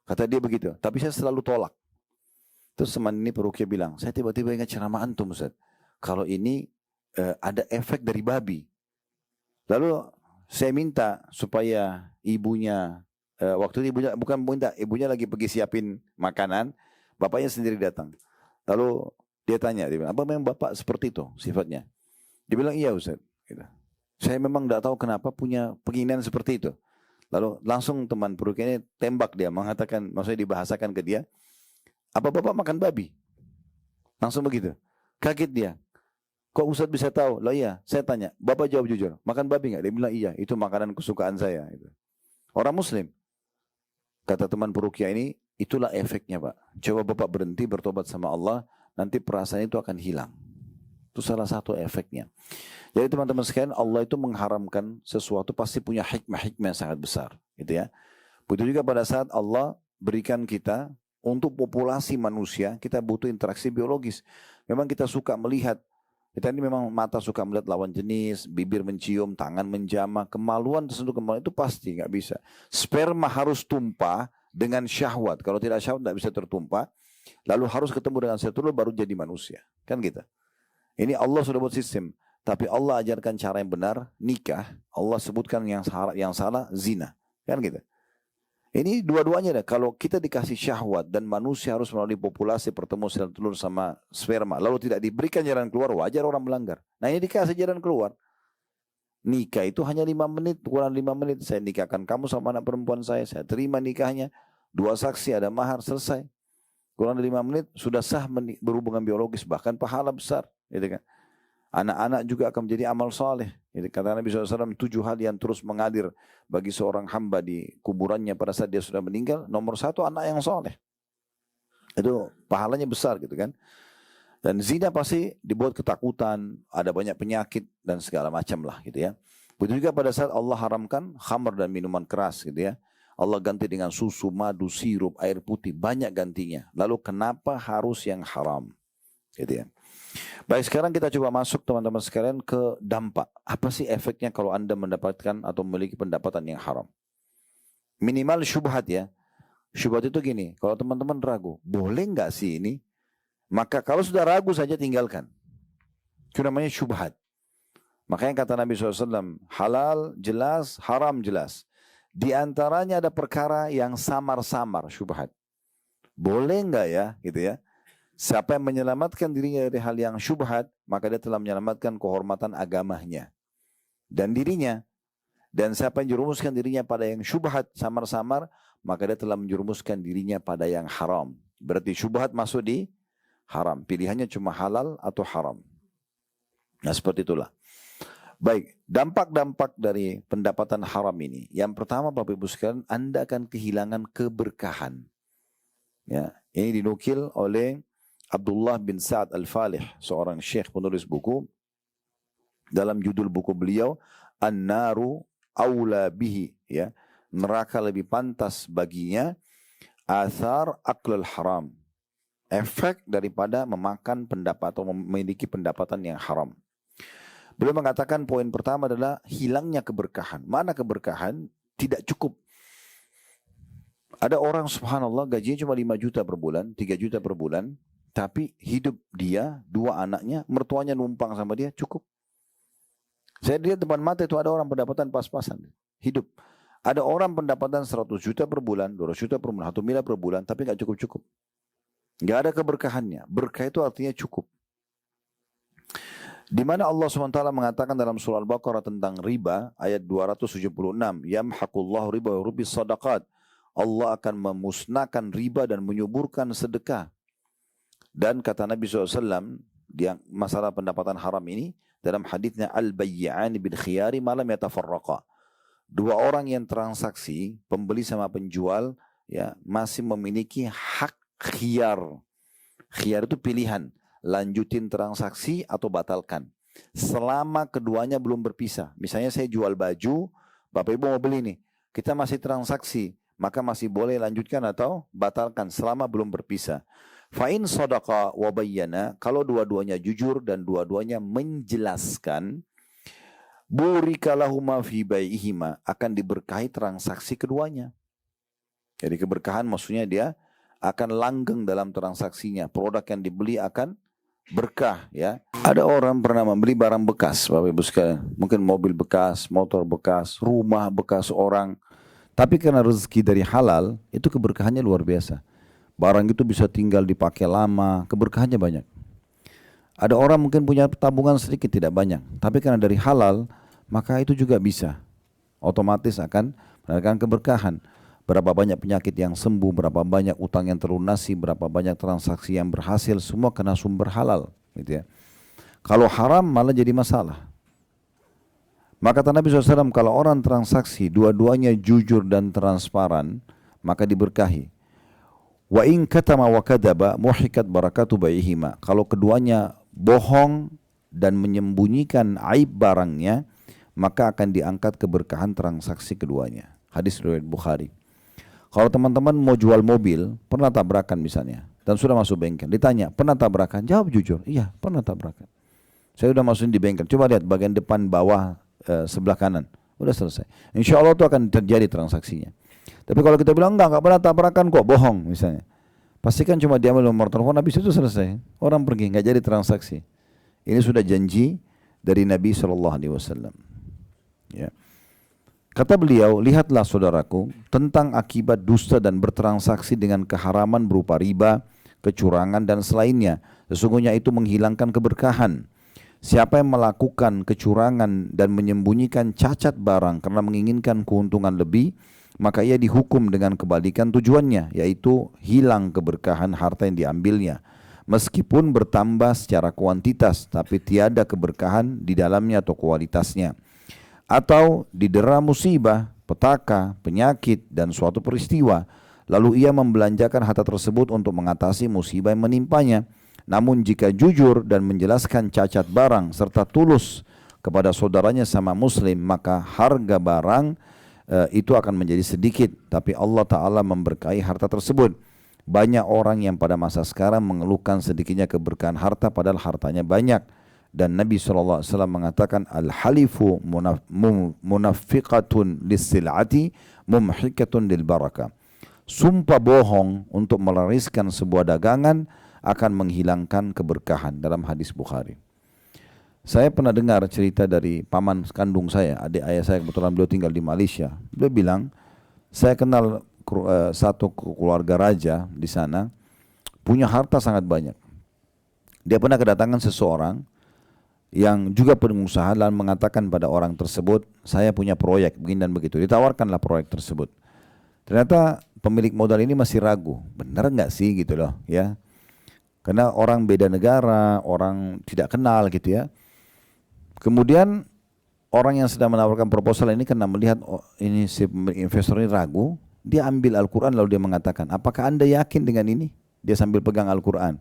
Kata dia begitu, tapi saya selalu tolak. Terus teman ini peruqyah bilang, saya tiba-tiba ingat ceramah antum Ustaz. Kalau ini ada efek dari babi. Lalu saya minta supaya ibunya, waktu itu ibunya, bukan minta, ibunya lagi pergi siapin makanan, bapaknya sendiri datang. Lalu dia tanya, dia bilang, apa memang bapak seperti itu sifatnya? Dia bilang, iya Ustaz. Gitu. Saya memang tidak tahu kenapa punya keinginan seperti itu. Lalu langsung teman peruqyah ini tembak dia, mengatakan, maksudnya dibahasakan ke dia, apa bapak makan babi? Langsung begitu. Kaget dia. Kok Ustaz bisa tahu? Lah iya, saya tanya, bapak jawab jujur, makan babi nggak? Dia bilang iya, itu makanan kesukaan saya. Orang Muslim. Kata teman peruqyah ini, itulah efeknya Pak. Coba bapak berhenti bertobat sama Allah, nanti perasaan itu akan hilang. Itu salah satu efeknya. Jadi teman-teman sekalian, Allah itu mengharamkan sesuatu pasti punya hikmah-hikmah yang sangat besar. Gitu ya. Begitu juga pada saat Allah berikan kita untuk populasi manusia, kita butuh interaksi biologis. Memang kita suka melihat, kita ini memang mata suka melihat lawan jenis, bibir mencium, tangan menjamah, kemaluan tersentuh kemaluan itu pasti nggak bisa. Sperma harus tumpah dengan syahwat. Kalau tidak syahwat tidak bisa tertumpah. Lalu harus ketemu dengan sel telur baru jadi manusia. Kan gitu. Ini Allah sudah buat sistem. Tapi Allah ajarkan cara yang benar, nikah. Allah sebutkan yang salah, zina. Kan gitu. Ini dua-duanya dah. Kalau kita dikasih syahwat dan manusia harus melalui populasi bertemu sel telur sama sperma. Lalu tidak diberikan jalan keluar, wajar orang melanggar. Nah ini dikasih jalan keluar. Nikah itu hanya 5 menit, kurang 5 menit. Saya nikahkan kamu sama anak perempuan saya terima nikahnya. 2 saksi, ada mahar, selesai. Kurang dari 5 menit sudah sah berhubungan biologis, bahkan pahala besar. Gitu kan. Anak-anak juga akan menjadi amal soleh. Jadi kata Nabi SAW, 7 hal yang terus mengalir bagi seorang hamba di kuburannya pada saat dia sudah meninggal. Nomor 1 anak yang soleh. Itu pahalanya besar gitu kan. Dan zina pasti dibuat ketakutan, ada banyak penyakit dan segala macam lah gitu ya. Begitu juga pada saat Allah haramkan khamr dan minuman keras gitu ya. Allah ganti dengan susu, madu, sirup, air putih, banyak gantinya. Lalu kenapa harus yang haram? Gitu ya. Baik, sekarang kita coba masuk teman-teman sekalian ke dampak. Apa sih efeknya kalau Anda mendapatkan atau memiliki pendapatan yang haram? Minimal syubhat ya. Syubhat itu gini, kalau teman-teman ragu, boleh nggak sih ini? Maka kalau sudah ragu saja tinggalkan. Itu namanya syubhat. Makanya kata Nabi SAW, halal jelas, haram jelas. Di antaranya ada perkara yang samar-samar syubhat. Boleh nggak ya, gitu ya? Siapa yang menyelamatkan dirinya dari hal yang syubhat, maka dia telah menyelamatkan kehormatan agamanya dan dirinya. Dan siapa yang jerumuskan dirinya pada yang syubhat samar-samar, maka dia telah menjerumuskan dirinya pada yang haram. Berarti syubhat masuk di haram. Pilihannya cuma halal atau haram. Nah seperti itulah. Baik, dampak-dampak dari pendapatan haram ini. Yang pertama Bapak Ibu sekalian, Anda akan kehilangan keberkahan. Ya, ini dinukil oleh Abdullah bin Sa'ad Al-Falih, seorang syekh penulis buku. Dalam judul buku beliau, An-Naru Aula Bihi, ya, neraka lebih pantas baginya, Athar Aklul Haram, efek daripada memakan pendapatan atau memiliki pendapatan yang haram. Beliau mengatakan poin pertama adalah hilangnya keberkahan. Mana keberkahan? Tidak cukup. Ada orang subhanallah gajinya cuma 5 juta per bulan, 3 juta per bulan, tapi hidup dia, 2 anaknya, mertuanya numpang sama dia, cukup. Saya lihat depan mata itu ada orang pendapatan pas-pasan, hidup. Ada orang pendapatan 100 juta per bulan, 200 juta per bulan, 1 miliar per bulan, tapi nggak cukup-cukup. Nggak ada keberkahannya. Berkah itu artinya cukup. Di mana Allah SWT mengatakan dalam surah Al-Baqarah tentang riba, ayat 276, Yamhaqullahu riba wa yurbi sadaqat. Allah akan memusnahkan riba dan menyuburkan sedekah. Dan kata Nabi SAW, dia masalah pendapatan haram ini, dalam haditsnya al-bayyi'ani bil khiyari ma lam yatafarraqa. Dua orang yang transaksi, pembeli sama penjual, ya masih memiliki hak khiyar. Khiyar itu pilihan, lanjutin transaksi atau batalkan. Selama keduanya belum berpisah. Misalnya saya jual baju, Bapak Ibu mau beli nih, kita masih transaksi, maka masih boleh lanjutkan atau batalkan selama belum berpisah. Fa'in sadaqa wa bayyana, kalau dua-duanya jujur dan dua-duanya menjelaskan, burika lahuma fi bai'ihima, akan diberkahi transaksi keduanya. Jadi keberkahan maksudnya dia akan langgeng dalam transaksinya. Produk yang dibeli akan berkah, ya. Ada orang pernah membeli barang bekas, Bapak Ibu sekalian. Mungkin mobil bekas, motor bekas, rumah bekas orang. Tapi karena rezeki dari halal, itu keberkahannya luar biasa. Barang itu bisa tinggal dipakai lama, keberkahannya banyak. Ada orang mungkin punya tabungan sedikit, tidak banyak. Tapi karena dari halal, maka itu juga bisa. Otomatis akan mendatangkan keberkahan. Berapa banyak penyakit yang sembuh, berapa banyak utang yang terlunasi, berapa banyak transaksi yang berhasil, semua kena sumber halal. Gitu ya. Kalau haram malah jadi masalah. Maka kata Nabi SAW, kalau orang transaksi, dua-duanya jujur dan transparan, maka diberkahi. Wa in katama wa kadaba muhikat barakatu baihima. Kalau keduanya bohong dan menyembunyikan aib barangnya, maka akan diangkat keberkahan transaksi keduanya. Hadis riwayat Bukhari. Kalau teman-teman mau jual mobil, pernah tabrakan misalnya, dan sudah masuk bengkel, ditanya, pernah tabrakan? Jawab jujur, iya pernah tabrakan. Saya sudah masukin di bengkel, coba lihat bagian depan bawah sebelah kanan, udah selesai. Insya Allah itu akan terjadi transaksinya. Tapi kalau kita bilang enggak pernah tabrakan kok, bohong misalnya. Pastikan cuma diambil nomor telepon, habis itu selesai. Orang pergi, enggak jadi transaksi. Ini sudah janji dari Nabi SAW. Ya. Kata beliau, lihatlah saudaraku tentang akibat dusta dan bertransaksi dengan keharaman berupa riba, kecurangan dan selainnya. Sesungguhnya itu menghilangkan keberkahan. Siapa yang melakukan kecurangan dan menyembunyikan cacat barang karena menginginkan keuntungan lebih, maka ia dihukum dengan kebalikan tujuannya, yaitu hilang keberkahan harta yang diambilnya. Meskipun bertambah secara kuantitas, tapi tiada keberkahan di dalamnya atau kualitasnya. Atau didera musibah, petaka, penyakit, dan suatu peristiwa. Lalu ia membelanjakan harta tersebut untuk mengatasi musibah yang menimpanya. Namun jika jujur dan menjelaskan cacat barang serta tulus kepada saudaranya sama muslim, maka harga barang itu akan menjadi sedikit. Tapi Allah Ta'ala memberkahi harta tersebut. Banyak orang yang pada masa sekarang mengeluhkan sedikitnya keberkahan harta padahal hartanya banyak. Dan Nabi SAW mengatakan, al-halifu munafiqatun lis-sil'ati mumhikatun lil-barakah. Sumpah bohong untuk melariskan sebuah dagangan akan menghilangkan keberkahan, dalam hadis Bukhari. Saya pernah dengar cerita dari paman kandung saya, adik ayah saya, kebetulan beliau tinggal di Malaysia. Beliau bilang, saya kenal satu keluarga raja di sana, punya harta sangat banyak. Dia pernah kedatangan seseorang yang juga pengusaha dan mengatakan pada orang tersebut, saya punya proyek begini dan begitu. Ditawarkanlah proyek tersebut. Ternyata pemilik modal ini masih ragu, benar nggak sih gitu loh, ya. Karena orang beda negara, orang tidak kenal gitu ya. Kemudian orang yang sedang menawarkan proposal ini karena melihat ini si investor ini ragu, dia ambil Al-Quran lalu dia mengatakan, apakah anda yakin dengan ini? Dia sambil pegang Al-Quran.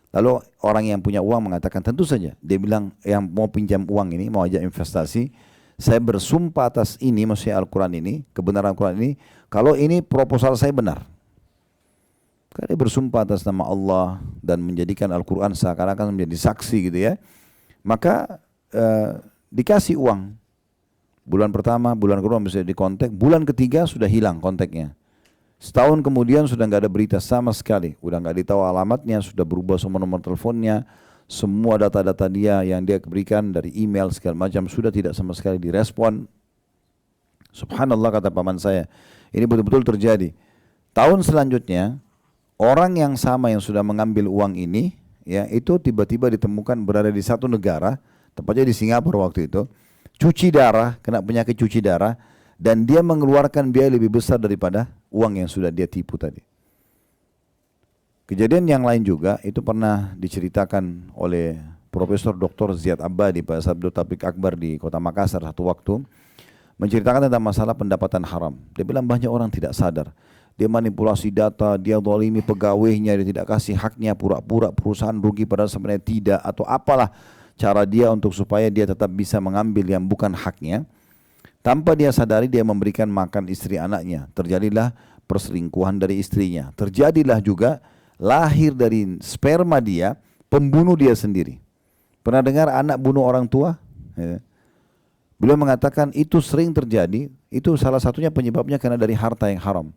Lalu orang yang punya uang mengatakan, tentu saja. Dia bilang, yang mau pinjam uang ini, mau ajak investasi, saya bersumpah atas ini, maksudnya Al-Quran ini, kebenaran Al-Quran ini, kalau ini proposal saya benar. Karena dia bersumpah atas nama Allah dan menjadikan Al-Quran seakan-akan menjadi saksi gitu ya. Maka dikasih uang. Bulan pertama, bulan kedua bisa dikontak, bulan ketiga sudah hilang kontaknya. Setahun kemudian sudah nggak ada berita sama sekali, udah nggak ditahu alamatnya, sudah berubah semua nomor teleponnya, semua data-data dia yang dia berikan dari email segala macam sudah tidak sama sekali direspon. Subhanallah, kata paman saya, ini betul-betul terjadi. Tahun selanjutnya orang yang sama yang sudah mengambil uang ini, ya itu tiba-tiba ditemukan berada di satu negara, tepatnya di Singapura waktu itu, cuci darah, kena penyakit cuci darah, dan dia mengeluarkan biaya lebih besar daripada uang yang sudah dia tipu tadi. Kejadian yang lain juga itu pernah diceritakan oleh Profesor Dr. Ziyad Abadi pada saat Abdul Taufiq Akbar di Kota Makassar satu waktu, menceritakan tentang masalah pendapatan haram. Dia bilang banyak orang tidak sadar. Dia manipulasi data, dia zalimi pegawainya, dia tidak kasih haknya, pura-pura perusahaan rugi padahal sebenarnya tidak, atau apalah cara dia untuk supaya dia tetap bisa mengambil yang bukan haknya. Tanpa dia sadari dia memberikan makan istri anaknya. Terjadilah perselingkuhan dari istrinya. Terjadilah juga lahir dari sperma dia, pembunuh dia sendiri. Pernah dengar anak bunuh orang tua? Ya. Beliau mengatakan itu sering terjadi, itu salah satunya penyebabnya karena dari harta yang haram.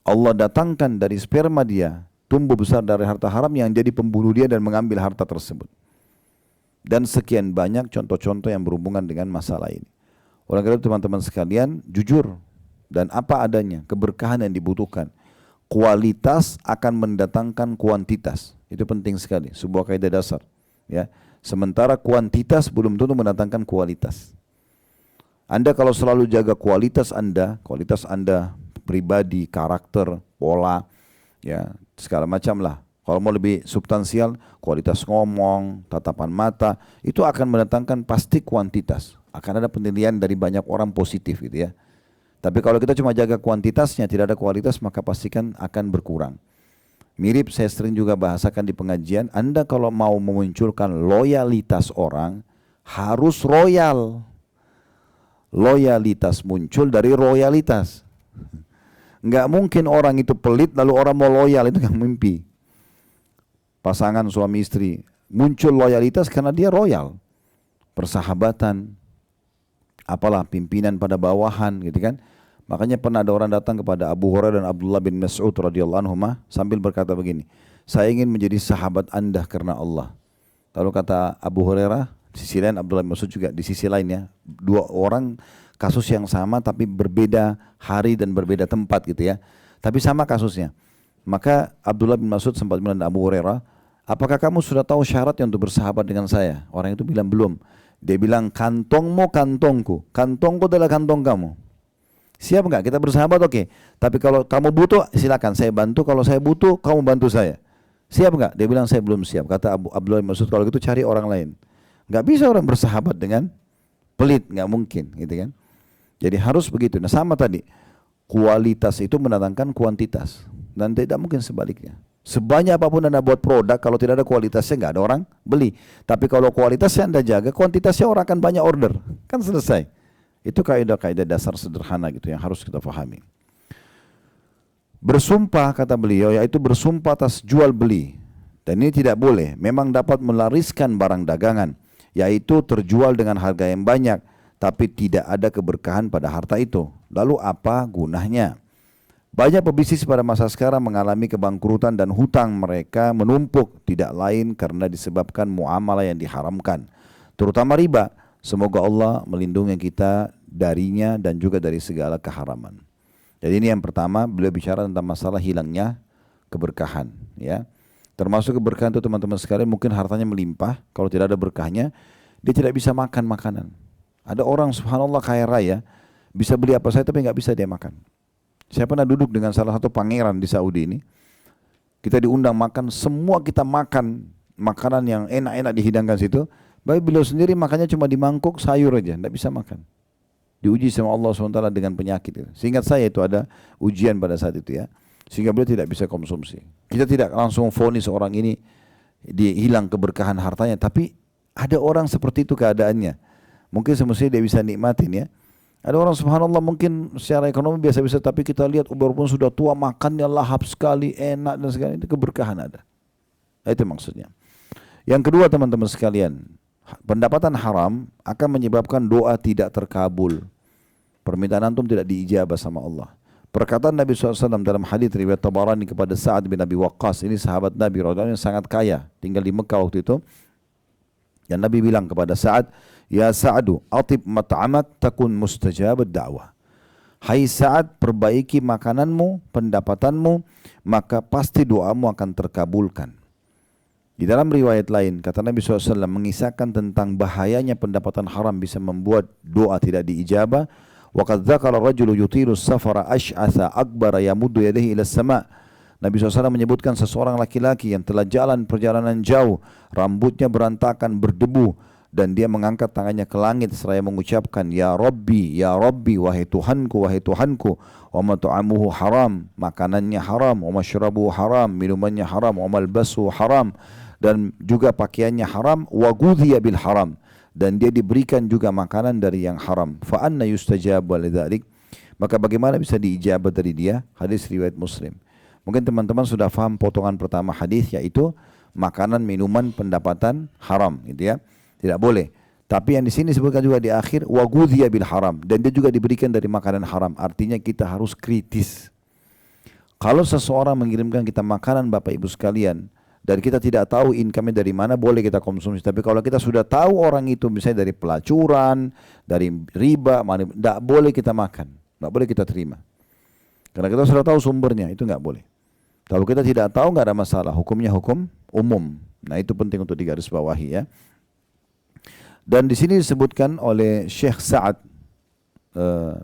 Allah datangkan dari sperma dia, tumbuh besar dari harta haram yang jadi pembunuh dia dan mengambil harta tersebut. Dan sekian banyak contoh-contoh yang berhubungan dengan masalah ini. Oleh karena itu teman-teman sekalian, jujur dan apa adanya, keberkahan yang dibutuhkan. Kualitas akan mendatangkan kuantitas. Itu penting sekali, sebuah kaidah dasar. Ya. Sementara kuantitas belum tentu mendatangkan kualitas. Anda kalau selalu jaga kualitas Anda pribadi, karakter, pola, ya segala macam lah. Kalau mau lebih substansial, kualitas ngomong, tatapan mata, itu akan mendatangkan pasti kuantitas. Akan ada penilaian dari banyak orang positif gitu ya. Tapi kalau kita cuma jaga kuantitasnya, tidak ada kualitas, maka pastikan akan berkurang. Mirip saya sering juga bahasakan di pengajian, Anda kalau mau memunculkan loyalitas orang, harus royal. Loyalitas muncul dari royalitas. Enggak mungkin orang itu pelit lalu orang mau loyal, itu kan mimpi. Pasangan suami istri muncul loyalitas karena dia royal. Persahabatan, apalah pimpinan pada bawahan gitu kan. Makanya pernah ada orang datang kepada Abu Hurairah dan Abdullah bin Mas'ud radhiyallahu anhuma sambil berkata begini, saya ingin menjadi sahabat Anda karena Allah. Lalu kata Abu Hurairah, di sisi lain Abdullah bin Mas'ud juga di sisi lainnya, dua orang kasus yang sama tapi berbeda hari dan berbeda tempat gitu ya. Tapi sama kasusnya. Maka Abdullah bin Mas'ud sempat bilang Abu Hurairah, apakah kamu sudah tahu syaratnya untuk bersahabat dengan saya? Orang itu bilang belum. Dia bilang kantongmu kantongku, kantongku adalah kantong kamu. Siap enggak kita bersahabat? Oke. Tapi kalau kamu butuh silakan saya bantu, kalau saya butuh kamu bantu saya. Siap enggak? Dia bilang saya belum siap. Kata Abdullah bin Mas'ud kalau gitu cari orang lain. Enggak bisa orang bersahabat dengan pelit, enggak mungkin gitu kan. Jadi harus begitu. Nah sama tadi, kualitas itu mendatangkan kuantitas dan tidak mungkin sebaliknya. Sebanyak apapun Anda buat produk, kalau tidak ada kualitasnya enggak ada orang beli. Tapi kalau kualitasnya Anda jaga, kuantitasnya orang akan banyak order. Kan selesai. Itu kaidah-kaidah dasar sederhana gitu yang harus kita pahami. Bersumpah kata beliau, yaitu bersumpah atas jual beli. Dan ini tidak boleh, memang dapat melariskan barang dagangan, yaitu terjual dengan harga yang banyak, tapi tidak ada keberkahan pada harta itu. Lalu apa gunanya? Banyak pebisnis pada masa sekarang mengalami kebangkrutan dan hutang mereka menumpuk, tidak lain karena disebabkan muamalah yang diharamkan, terutama riba. Semoga Allah melindungi kita darinya dan juga dari segala keharaman. Jadi ini yang pertama, beliau bicara tentang masalah hilangnya keberkahan. Ya, termasuk keberkahan itu teman-teman sekalian, mungkin hartanya melimpah, kalau tidak ada berkahnya, dia tidak bisa makan makanan. Ada orang subhanallah kaya raya, bisa beli apa saja tapi nggak bisa dia makan. Saya pernah duduk dengan salah satu pangeran di Saudi ini, kita diundang makan, semua kita makan makanan yang enak-enak dihidangkan situ. Baik beliau sendiri makannya cuma di mangkuk sayur aja, tidak bisa makan. Diuji sama Allah SWT dengan penyakit. Seingat saya itu ada ujian pada saat itu ya. Sehingga beliau tidak bisa konsumsi. Kita tidak langsung vonis orang ini dia hilang keberkahan hartanya. Tapi ada orang seperti itu keadaannya. Mungkin semestinya dia bisa nikmatin ya. Ada orang subhanallah mungkin secara ekonomi biasa-biasa. Tapi kita lihat walaupun sudah tua makannya lahap sekali, enak dan segala itu keberkahan ada. Itu maksudnya. Yang kedua teman-teman sekalian, pendapatan haram akan menyebabkan doa tidak terkabul. Permintaan antum tidak diijabah sama Allah. Perkataan Nabi SAW dalam hadits riwayat Tabarani kepada Sa'ad bin Abi Waqqas, ini sahabat Nabi radhiyallahu anhu yang sangat kaya, tinggal di Mekah waktu itu. Dan Nabi bilang kepada Sa'ad, ya Sa'adu, atib mat'amak takun mustajab ad-da'wah. Hai Sa'ad, perbaiki makananmu, pendapatanmu, maka pasti doamu akan terkabulkan. Di dalam riwayat lain, kata Nabi SAW mengisahkan tentang bahayanya pendapatan haram bisa membuat doa tidak diijabah. Wa qad dzakara rajulu yutilu safara ash'atha akbara yamuddu yadayhi ila sama'. Nabi SAW menyebutkan seseorang laki-laki yang telah jalan perjalanan jauh, rambutnya berantakan, berdebu, dan dia mengangkat tangannya ke langit seraya mengucapkan, Ya Rabbi, wahai Tuhanku, wa mat'amuhu haram, makanannya haram, wa mashrabuhu haram, minumannya haram, wa malbasuhu haram, dan juga pakaiannya haram, wa ghudhiya bil haram, dan dia diberikan juga makanan dari yang haram. Fa anna yustajabu lidzalik, maka bagaimana bisa diijabah dari dia? Hadis riwayat Muslim. Mungkin teman-teman sudah faham potongan pertama hadis, yaitu makanan, minuman, pendapatan haram, gitu ya. Tidak boleh. Tapi yang di sini disebutkan juga di akhir, wa ghudhiya bil haram, dan dia juga diberikan dari makanan haram. Artinya kita harus kritis. Kalau seseorang mengirimkan kita makanan, Bapak Ibu sekalian, dan kita tidak tahu income-nya dari mana, boleh kita konsumsi. Tapi kalau kita sudah tahu orang itu misalnya dari pelacuran, dari riba, tidak boleh kita makan, tidak boleh kita terima. Karena kita sudah tahu sumbernya, itu nggak boleh. Kalau kita tidak tahu nggak ada masalah, hukumnya hukum umum. Nah itu penting untuk digarisbawahi ya. Dan di sini disebutkan oleh Syekh Sa'ad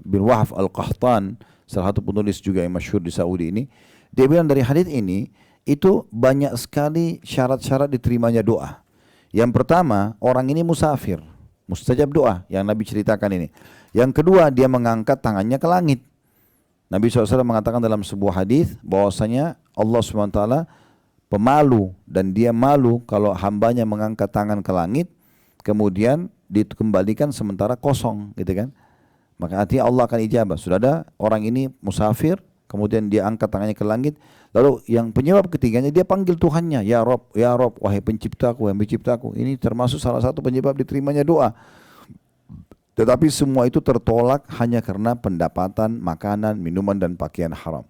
bin Wahf Al-Qahtan, salah satu penulis juga yang masyhur di Saudi ini, dia bilang dari hadits ini itu banyak sekali syarat-syarat diterimanya doa. Yang pertama, orang ini musafir, mustajab doa yang Nabi ceritakan ini. Yang kedua, dia mengangkat tangannya ke langit. Nabi SAW mengatakan dalam sebuah hadis bahwasanya Allah SWT pemalu, dan dia malu kalau hambanya mengangkat tangan ke langit kemudian dikembalikan sementara kosong, gitu kan. Maka artinya Allah akan ijabah. Sudah ada orang ini musafir, kemudian dia angkat tangannya ke langit, lalu yang penyebab ketiganya dia panggil Tuhannya, ya Rob, wahai penciptaku, wahai penciptaku. Ini termasuk salah satu penyebab diterimanya doa. Tetapi semua itu tertolak hanya karena pendapatan, makanan, minuman, dan pakaian haram.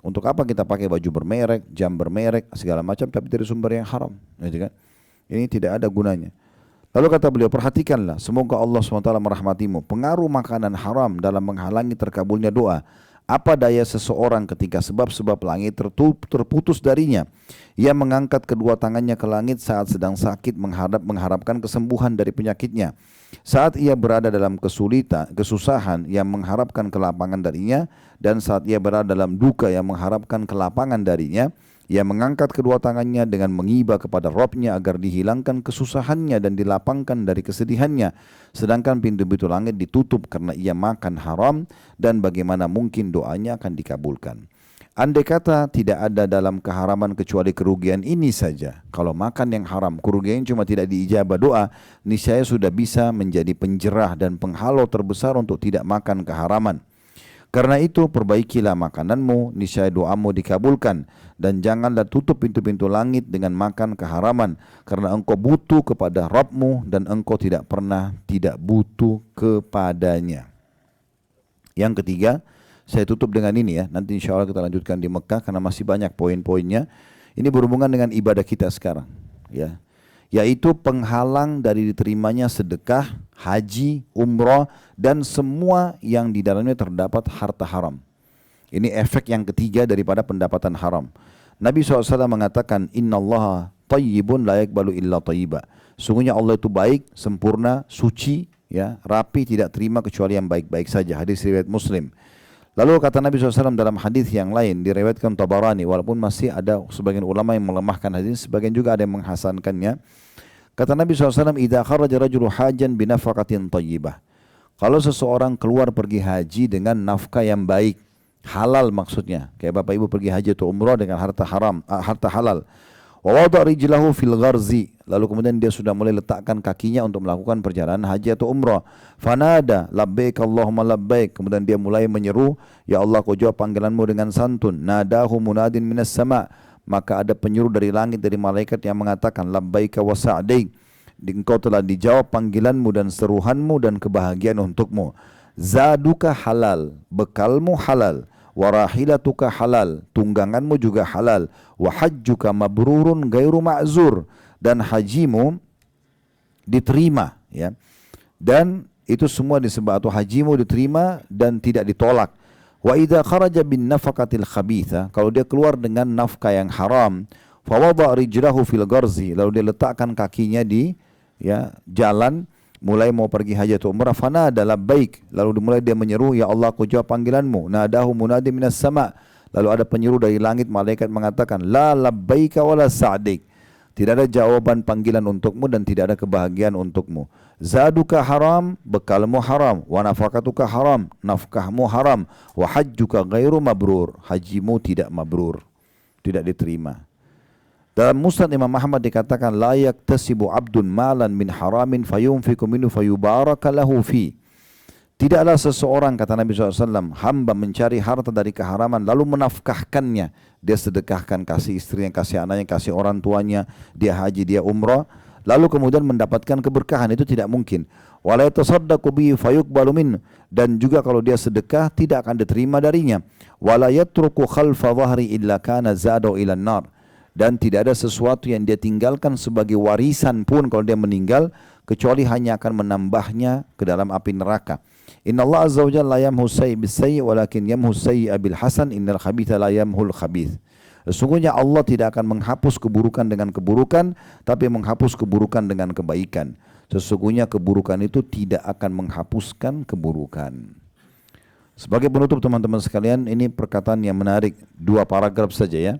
Untuk apa kita pakai baju bermerek, jam bermerek, segala macam, tapi dari sumber yang haram, gitu kan? Ini tidak ada gunanya. Lalu kata beliau, perhatikanlah, semoga Allah SWT merahmatimu. Pengaruh makanan haram dalam menghalangi terkabulnya doa. Apa daya seseorang ketika sebab-sebab langit terputus darinya? Ia mengangkat kedua tangannya ke langit saat sedang sakit, mengharapkan kesembuhan dari penyakitnya. Saat ia berada dalam kesusahan yang mengharapkan kelapangan darinya, dan saat ia berada dalam duka yang mengharapkan kelapangan darinya, ia mengangkat kedua tangannya dengan mengiba kepada Rabb-Nya agar dihilangkan kesusahannya dan dilapangkan dari kesedihannya. Sedangkan pintu-pintu langit ditutup karena ia makan haram, dan bagaimana mungkin doanya akan dikabulkan. Andai kata tidak ada dalam keharaman kecuali kerugian ini saja. Kalau makan yang haram, kerugian cuma tidak diijabah doa, niscaya sudah bisa menjadi penjerah dan penghalau terbesar untuk tidak makan keharaman. Karena itu perbaikilah makananmu, niscaya doamu dikabulkan. Dan janganlah tutup pintu-pintu langit dengan makan keharaman. Karena engkau butuh kepada Rabb-mu dan engkau tidak pernah tidak butuh kepadanya. Yang ketiga, saya tutup dengan ini ya. Nanti insya Allah kita lanjutkan di Mekah karena masih banyak poin-poinnya. Ini berhubungan dengan ibadah kita sekarang, ya. Yaitu penghalang dari diterimanya sedekah, haji, umrah, dan semua yang di dalamnya terdapat harta haram. Ini efek yang ketiga daripada pendapatan haram. Nabi SAW mengatakan, Inna Allah tayyibun la yakbalu illa tayyiba. Sungguhnya Allah itu baik, sempurna, suci, ya, rapi, tidak terima kecuali yang baik-baik saja. Hadis riwayat Muslim. Lalu kata Nabi SAW dalam hadis yang lain, diriwayatkan Tabarani, walaupun masih ada sebagian ulama yang melemahkan hadis, sebagian juga ada yang menghasankannya. Kata Nabi SAW, idza kharaja rajulu hajan binafaqatin tayyibah. Kalau seseorang keluar pergi haji dengan nafkah yang baik, halal maksudnya, kayak Bapak Ibu pergi haji atau umrah dengan harta haram, harta halal. Wa wada' rijlahu fil gharzi, lalu kemudian dia sudah mulai letakkan kakinya untuk melakukan perjalanan haji atau umrah. Fanada labbaik Allahumma labbaik, kemudian dia mulai menyeru, ya Allah kau jawab panggilanmu dengan santun. Nadahu munadin minas sama', maka ada penyuruh dari langit, dari malaikat yang mengatakan labbaika wa sa'daik, engkau telah dijawab panggilanmu dan seruhanmu dan kebahagiaan untukmu. Zaduka halal, bekalmu halal. Warahilatuka halal, tungganganmu juga halal. Wahajjuka mabrurun gairu ma'zur, dan hajimu diterima, ya. Dan itu semua disebut, atau hajimu diterima dan tidak ditolak. Wa idza kharaja bin nafaqatil khabitha, kalau dia keluar dengan nafkah yang haram, fa wada' rijlahu fil gharzi, lalu dia letakkan kakinya di, ya, jalan, mulai mau pergi haji atau umrah, fanada labbaik, lalu mulai dia menyeru, ya Allah aku jawab panggilanmu. Nadahu munadi minas sama', Lalu ada penyeru dari langit, malaikat mengatakan, la labbaika wala sa'dik. Tidak ada jawaban panggilan untukmu dan tidak ada kebahagiaan untukmu. Zaduka haram, bekalmu haram. Wa nafakatuka haram, nafkahmu haram. Wa hajjuka ghairu mabrur, hajimu tidak mabrur, tidak diterima. Dalam Musnad Imam Ahmad dikatakan, la yaktasibu abdun malan min haramin fayunfiku minhu fayubaraka lahu fi. Tidaklah seseorang, kata Nabi SAW, hamba mencari harta dari keharaman lalu menafkahkannya. Dia sedekahkan, kasih istrinya, kasih anaknya, kasih orang tuanya, dia haji, dia umrah, lalu kemudian mendapatkan keberkahan, itu tidak mungkin. Wala yatasaddaqu bihi fayuqbalu minhu, dan juga kalau dia sedekah tidak akan diterima darinya. Wala yatruku khalfa dhahri illa kana zadu ila nar, dan tidak ada sesuatu yang dia tinggalkan sebagai warisan pun kalau dia meninggal kecuali hanya akan menambahnya ke dalam api neraka. Inna Allah azza wa jalla la yamhu sayyi bis sayyi walakin yamhu sayyi'a bil hasan, innal khabitha la yamhul khabith. Sesungguhnya Allah tidak akan menghapus keburukan dengan keburukan, tapi menghapus keburukan dengan kebaikan. Sesungguhnya keburukan itu tidak akan menghapuskan keburukan. Sebagai penutup teman-teman sekalian, ini perkataan yang menarik, 2 paragraf saja ya.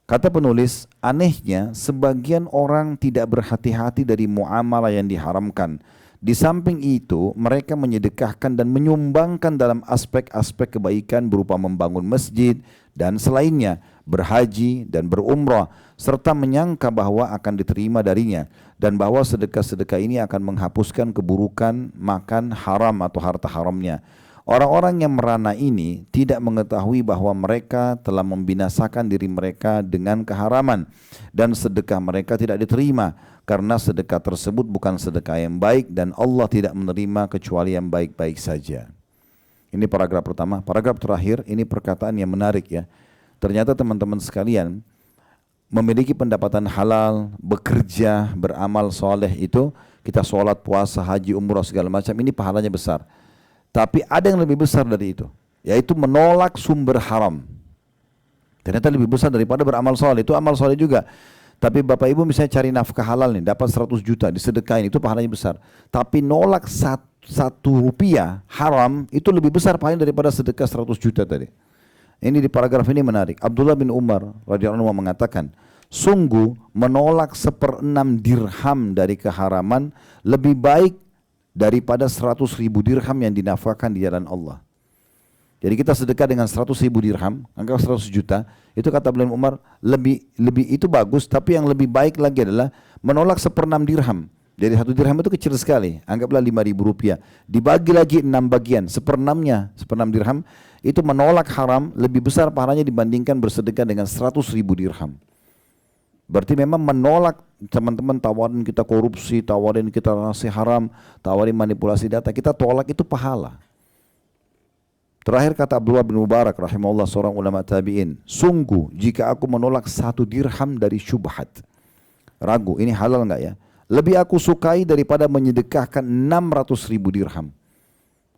Kata penulis, anehnya sebagian orang tidak berhati-hati dari muamalah yang diharamkan. Di samping itu, mereka menyedekahkan dan menyumbangkan dalam aspek-aspek kebaikan berupa membangun masjid dan selainnya, berhaji dan berumrah, serta menyangka bahwa akan diterima darinya dan bahwa sedekah-sedekah ini akan menghapuskan keburukan makan haram atau harta haramnya. Orang-orang yang merana ini tidak mengetahui bahwa mereka telah membinasakan diri mereka dengan keharaman dan sedekah mereka tidak diterima karena sedekah tersebut bukan sedekah yang baik dan Allah tidak menerima kecuali yang baik-baik saja. Ini paragraf pertama. Paragraf terakhir ini perkataan yang menarik ya. Ternyata teman-teman sekalian, memiliki pendapatan halal, bekerja, beramal soleh itu, kita sholat, puasa, haji, umrah segala macam, ini pahalanya besar. Tapi ada yang lebih besar dari itu, yaitu menolak sumber haram. Ternyata lebih besar daripada beramal soleh. Itu amal soleh juga. Tapi Bapak Ibu misalnya cari nafkah halal nih, dapat 100 juta, disedekahin, itu pahalanya besar. Tapi nolak 1 rupiah haram, itu lebih besar pahalanya daripada sedekah 100 juta tadi. Ini di paragraf ini menarik. Abdullah bin Umar radhiyallahu anhu mengatakan, sungguh menolak 1/6 dirham dari keharaman lebih baik daripada 100.000 dirham yang dinafkahkan di jalan Allah. Jadi kita sedekah dengan 100.000 dirham, anggap 100 juta, itu kata Abdullah bin Umar lebih itu bagus, tapi yang lebih baik lagi adalah menolak 1/6 dirham. Jadi 1 dirham itu kecil sekali, anggaplah 5.000 rupiah. Dibagi lagi 6 bagian, 1/6-nya, 1/6 dirham, itu menolak haram lebih besar pahalanya dibandingkan bersedekah dengan 100.000 dirham. Berarti memang menolak, teman-teman, tawarin kita korupsi, tawarin kita nasi haram, tawarin manipulasi data, kita tolak, itu pahala. Terakhir kata Abdullah bin Mubarak rahimahullah, seorang ulama tabi'in, sungguh jika aku menolak 1 dirham dari syubhat, ragu ini halal enggak ya, lebih aku sukai daripada menyedekahkan 600.000 dirham.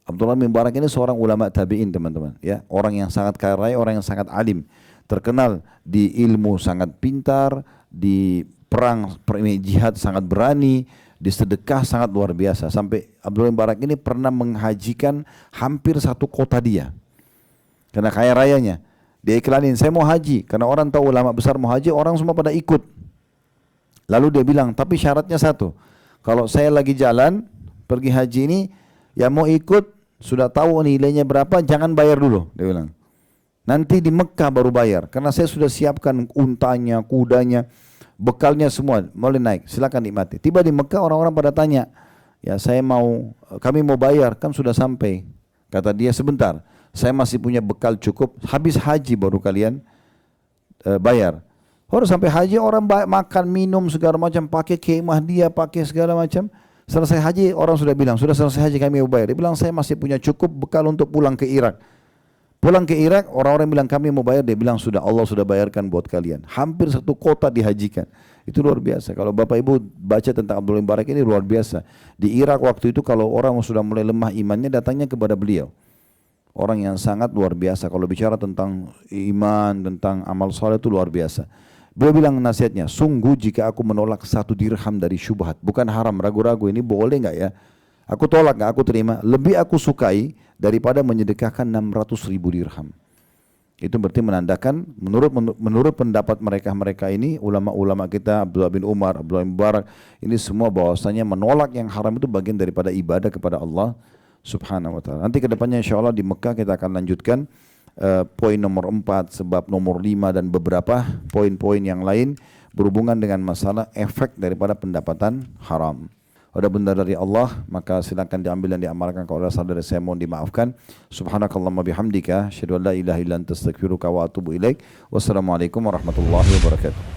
Abdullah bin Mubarak ini seorang ulama tabi'in teman-teman ya, orang yang sangat kaya raya, orang yang sangat alim, terkenal di ilmu sangat pintar, di perang jihad sangat berani, di sedekah sangat luar biasa. Sampai Abdullah bin Mubarak ini pernah menghajikan hampir 1 kota dia. Karena kaya rayanya. Dia iklanin, saya mau haji. Karena orang tahu ulama besar mau haji, orang semua pada ikut. Lalu dia bilang, tapi syaratnya 1. Kalau saya lagi jalan, pergi haji ini, yang mau ikut, sudah tahu nilainya berapa, jangan bayar dulu. Dia bilang. Nanti di Mekah baru bayar, karena saya sudah siapkan untanya, kudanya, bekalnya semua, boleh naik, silakan nikmati. Tiba di Mekah orang-orang pada tanya, ya kami mau bayar, kan sudah sampai. Kata dia, sebentar, saya masih punya bekal cukup, habis haji baru kalian bayar. Harus sampai haji orang makan, minum segala macam, pakai kemah dia, pakai segala macam. Selesai haji orang sudah bilang, sudah selesai haji kami mau bayar. Dia bilang saya masih punya cukup bekal untuk pulang ke Irak. Pulang ke Irak, orang-orang bilang kami mau bayar, dia bilang sudah, Allah sudah bayarkan buat kalian. Hampir 1 kota dihajikan. Itu luar biasa. Kalau Bapak Ibu baca tentang Abdullah bin Mubarak ini luar biasa. Di Irak waktu itu kalau orang sudah mulai lemah imannya, datangnya kepada beliau. Orang yang sangat luar biasa. Kalau bicara tentang iman, tentang amal soleh itu luar biasa. Beliau bilang nasihatnya, sungguh jika aku menolak 1 dirham dari syubhat, bukan haram, ragu-ragu ini boleh enggak ya? Aku tolak, enggak aku terima, lebih aku sukai daripada menyedekahkan 600.000 dirham. Itu berarti menandakan menurut pendapat mereka ini, ulama-ulama kita, Abdullah bin Umar, Abdullah bin Mubarak, ini semua bahwasanya menolak yang haram itu bagian daripada ibadah kepada Allah Subhanahu wa taala. Nanti kedepannya insya Allah di Mekah kita akan lanjutkan poin nomor 4, sebab nomor 5 dan beberapa poin-poin yang lain berhubungan dengan masalah efek daripada pendapatan haram. Ada benar dari Allah, maka silakan diambil dan diamalkan. Kalau ada salah dari saya, mohon dimaafkan. Subhanakallahumma bihamdika, asyhadu an la ilaha illa anta astaghfiruka wa atubu ilaik. Wassalamualaikum warahmatullahi wabarakatuh.